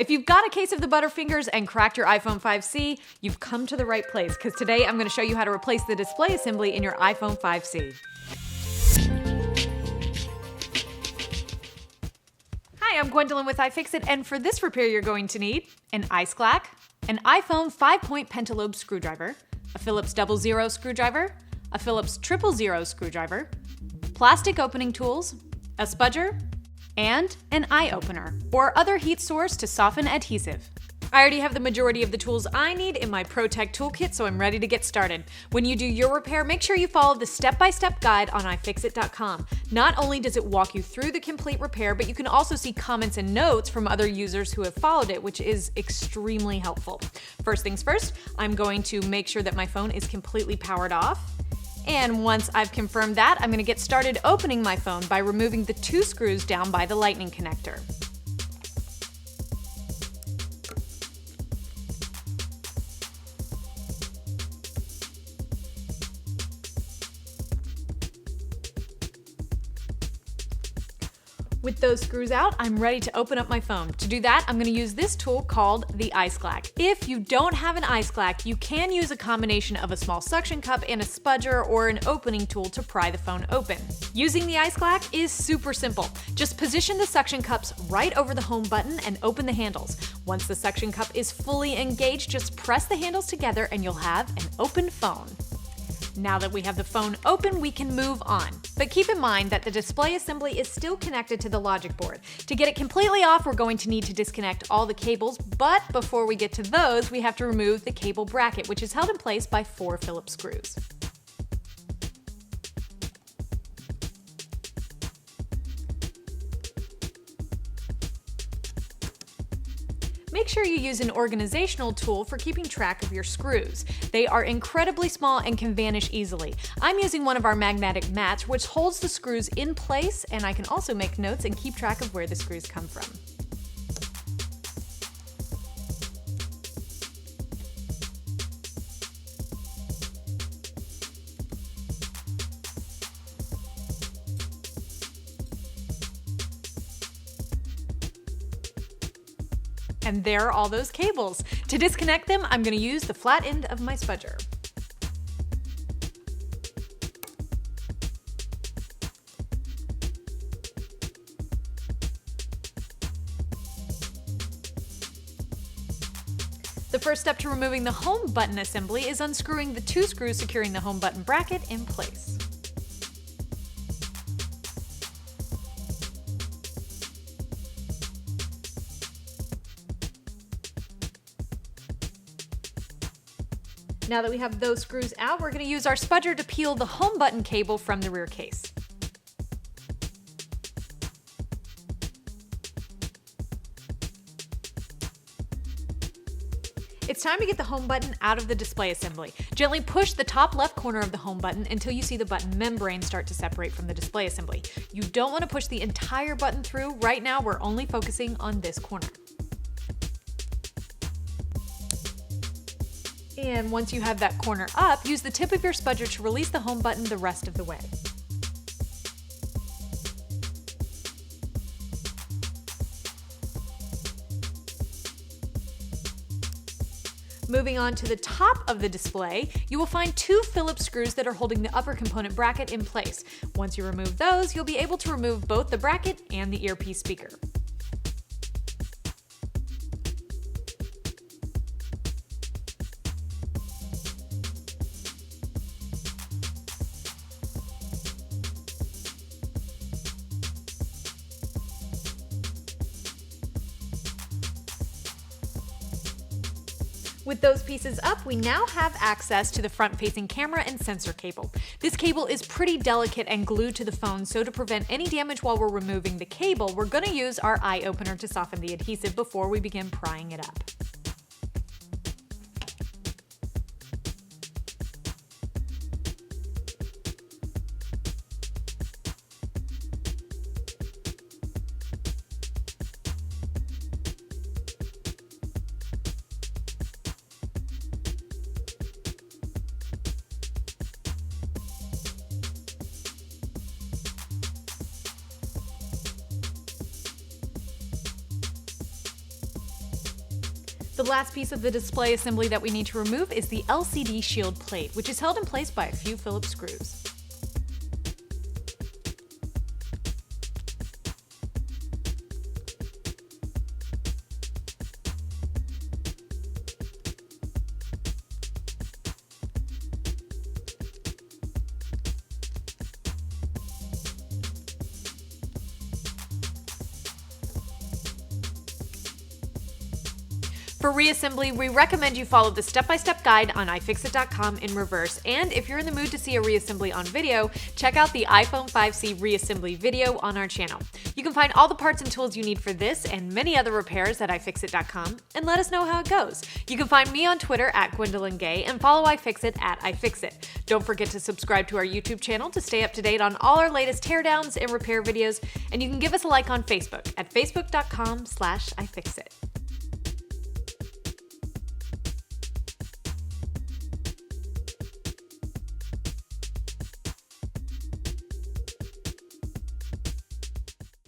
If you've got a case of the butterfingers and cracked your iPhone 5C, you've come to the right place, because today I'm going to show you how to replace the display assembly in your iPhone 5C. Hi, I'm Gwendolyn with iFixit, and for this repair you're going to need an ice clack, an iPhone 5-point pentalobe screwdriver, a Phillips 00 screwdriver, a Phillips 000 screwdriver, plastic opening tools, a spudger, and an iOpener, or other heat source to soften adhesive. I already have the majority of the tools I need in my ProTech toolkit, so I'm ready to get started. When you do your repair, make sure you follow the step-by-step guide on iFixit.com. Not only does it walk you through the complete repair, but you can also see comments and notes from other users who have followed it, which is extremely helpful. First things first, I'm going to make sure that my phone is completely powered off. And once I've confirmed that, I'm going to get started opening my phone by removing the 2 screws down by the lightning connector. With those screws out, I'm ready to open up my phone. To do that, I'm going to use this tool called the ice clack. If you don't have an ice clack, you can use a combination of a small suction cup and a spudger or an opening tool to pry the phone open. Using the ice clack is super simple. Just position the suction cups right over the home button and open the handles. Once the suction cup is fully engaged, just press the handles together and you'll have an open phone. Now that we have the phone open, we can move on. But keep in mind that the display assembly is still connected to the logic board. To get it completely off, we're going to need to disconnect all the cables, but before we get to those, we have to remove the cable bracket, which is held in place by 4 Phillips screws. Make sure you use an organizational tool for keeping track of your screws. They are incredibly small and can vanish easily. I'm using one of our magnetic mats, which holds the screws in place, and I can also make notes and keep track of where the screws come from. And there are all those cables. To disconnect them, I'm going to use the flat end of my spudger. The first step to removing the home button assembly is unscrewing the 2 screws securing the home button bracket in place. Now that we have those screws out, we're going to use our spudger to peel the home button cable from the rear case. It's time to get the home button out of the display assembly. Gently push the top left corner of the home button until you see the button membrane start to separate from the display assembly. You don't want to push the entire button through. Right now, we're only focusing on this corner. And once you have that corner up, use the tip of your spudger to release the home button the rest of the way. Moving on to the top of the display, you will find 2 Phillips screws that are holding the upper component bracket in place. Once you remove those, you'll be able to remove both the bracket and the earpiece speaker. With those pieces up, we now have access to the front-facing camera and sensor cable. This cable is pretty delicate and glued to the phone, so to prevent any damage while we're removing the cable, we're going to use our iOpener to soften the adhesive before we begin prying it up. The last piece of the display assembly that we need to remove is the LCD shield plate, which is held in place by a few Phillips screws. For reassembly, we recommend you follow the step-by-step guide on iFixit.com in reverse, and if you're in the mood to see a reassembly on video, check out the iPhone 5C reassembly video on our channel. You can find all the parts and tools you need for this and many other repairs at iFixit.com, and let us know how it goes. You can find me on Twitter at Gwendolyn Gay and follow iFixit at iFixit. Don't forget to subscribe to our YouTube channel to stay up to date on all our latest teardowns and repair videos, and you can give us a like on Facebook at facebook.com/iFixit.